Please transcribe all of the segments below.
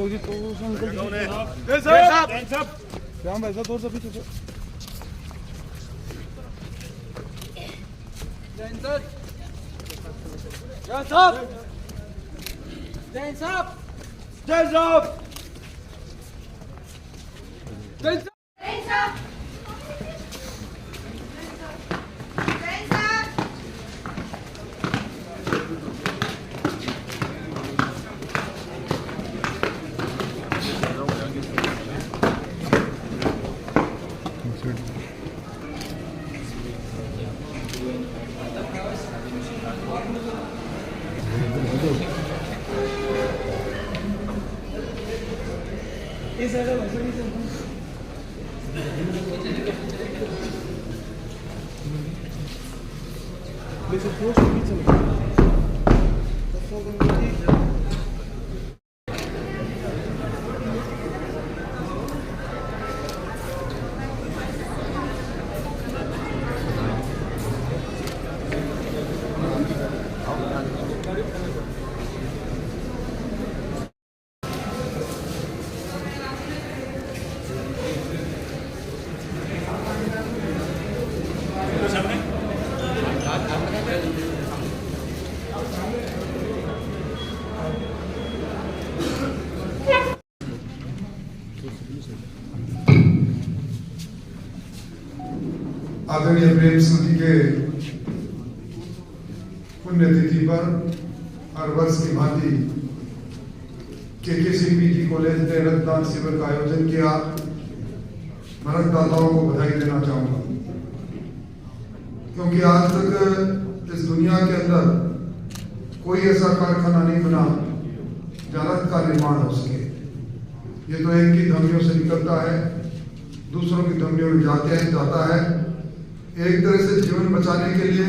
जी तो अंकल क्या भाई साहब थोड़ा सा पीछे जैन साहब जैन साहब जैन साहब जैन साहब इस जगह आदरणीय प्रेम स्मृति के पुण्यतिथि पर हर वर्ष की भांति KKCPG कॉलेज ने रक्तदान शिविर का आयोजन किया। मैं रक्तदाताओं को बधाई देना चाहूंगा, क्योंकि आज तक इस दुनिया के अंदर कोई ऐसा कारखाना नहीं बना जहाँ रक्त का निर्माण हो सके। ये तो एक की धमनियों से निकलता है, दूसरों की धमनियों में जाता है। एक तरह से जीवन बचाने के लिए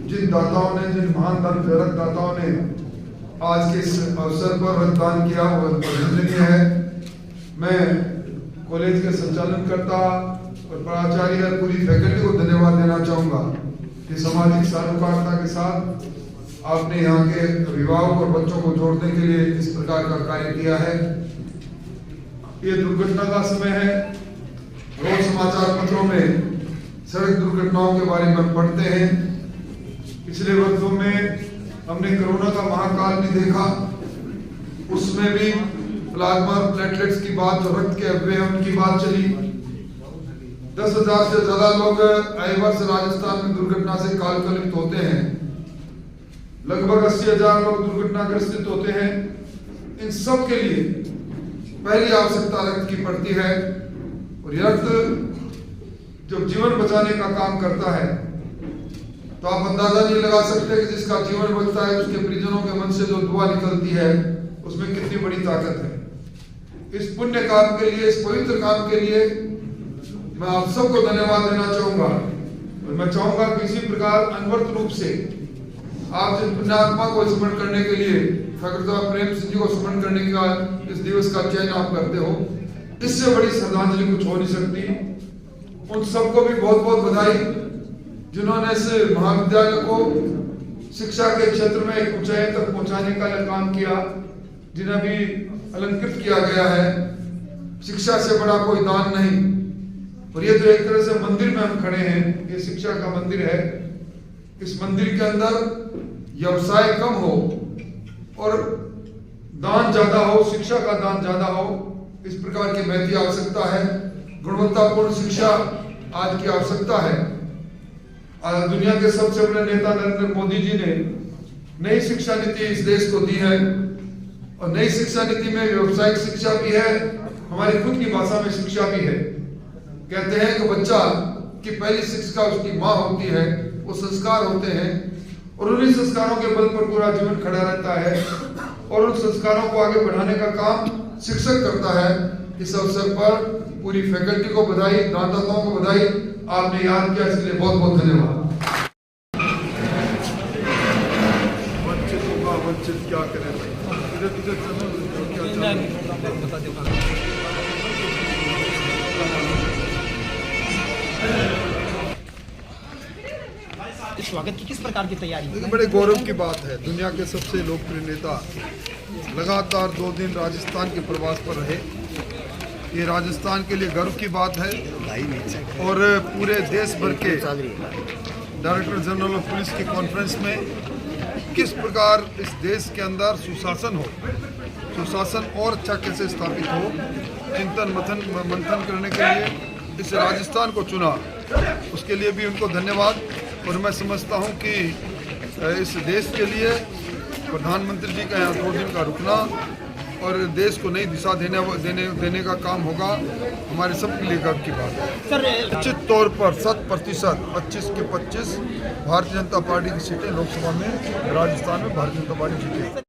जिन दाताओं ने, जिन महान रक्तदाताओं ने आज के इस अवसर पर रक्तदान किया वो अभिनंदनीय है। मैं कॉलेज के संचालनकर्ता और प्राचार्य और पूरी फैकल्टी को धन्यवाद देना चाहूंगा कि सामाजिक सारोकारिता के साथ आपने यहाँ के अभिभावक और बच्चों को जोड़ने के लिए इस प्रकार का कार्य किया है। ये दुर्घटना का समय है। रोज समाचार पत्रों में सड़क दुर्घटनाओं के बारे में हम पढ़ते हैं। पिछले वर्षों में हमने कोरोना का महाकाल भी देखा, उसमें भी प्लाज्मा प्लेटलेट्स की बात और रक्त के अवयव की बात चली। 10,000 से ज्यादा लोग आए वर्ष राजस्थान में दुर्घटना से कालकलित होते हैं। लगभग 80,000 लोग दुर्घटनाग्रस्त होते हैं। इन सब के लिए पहली आवश्यकता रक्त की पड़ती है, और रक्त जब जीवन बचाने का काम करता है तो आप अंदाजा नहीं लगा सकते कि जिसका जीवन बचता है उसके परिजनों के मन से जो दुआ निकलती है उसमें कितनी बड़ी ताकत है। इस पुण्य काम के लिए, इस पवित्र काम के लिए मैं आप सबको धन्यवाद देना चाहूंगा। और मैं चाहूंगा कि इसी प्रकार अनवरत रूप से आप जिस पुण्यात्मा को स्मरण करने के लिए फकरदा प्रेम सिंह जी को स्मरण करने का इस दिवस का चयन आप करते हो, इससे बड़ी श्रद्धांजलि कुछ हो नहीं सकती। उन सबको भी बहुत बहुत बधाई जिन्होंने इस महाविद्यालय को शिक्षा के क्षेत्र में एक ऊंचाई तक पहुंचाने का काम किया, जिन्हें भी अलंकृत किया गया है। शिक्षा से बड़ा कोई दान नहीं। और ये तो एक तरह से मंदिर में हम खड़े हैं, ये शिक्षा का मंदिर है। इस मंदिर के अंदर व्यवसाय कम हो और दान ज्यादा हो, शिक्षा का दान ज्यादा हो, इस प्रकार की महती आवश्यकता है। गुणवत्तापूर्ण शिक्षा आज की आवश्यकता है। दुनिया के सबसे बड़े नेता नरेंद्र मोदी जी ने नई शिक्षा नीति इस देश को दी है, और नई शिक्षा नीति में व्यावसायिक शिक्षा भी है, हमारी खुद की भाषा में शिक्षा भी है। कहते हैं कि बच्चा की पहली शिक्षा उसकी माँ होती है, वो संस्कार होते हैं, और उन्हीं संस्कारों के बल पर पूरा जीवन खड़ा रहता है। और उन संस्कारों को आगे बढ़ाने का काम शिक्षक करता है। इस अवसर पर पूरी फैकल्टी को बधाई, दानदाताओं को बधाई। आपने याद किया, इसके लिए बहुत बहुत धन्यवाद। वंचितों का वंचित क्या करें भाई, स्वागत की किस प्रकार की तैयारी? देखिए, बड़े गौरव की बात है, दुनिया के सबसे लोकप्रिय नेता लगातार 2 दिन राजस्थान के प्रवास पर रहे। ये राजस्थान के लिए गर्व की बात है और पूरे देश भर के डायरेक्टर जनरल ऑफ पुलिस की कॉन्फ्रेंस में किस प्रकार इस देश के अंदर सुशासन और अच्छा कैसे स्थापित हो, चिंतन मंथन करने के लिए इस राजस्थान को चुना। उसके लिए भी उनको धन्यवाद। और मैं समझता हूं कि इस देश के लिए प्रधानमंत्री जी का यहाँ 2 दिन का रुकना और देश को नई दिशा देने का काम होगा, हमारे सबके लिए गर्व की बात है। सर, निश्चित तौर पर 100% 25 के 25 भारतीय जनता पार्टी की सीटें लोकसभा में, राजस्थान में भारतीय जनता पार्टी जीतेगी।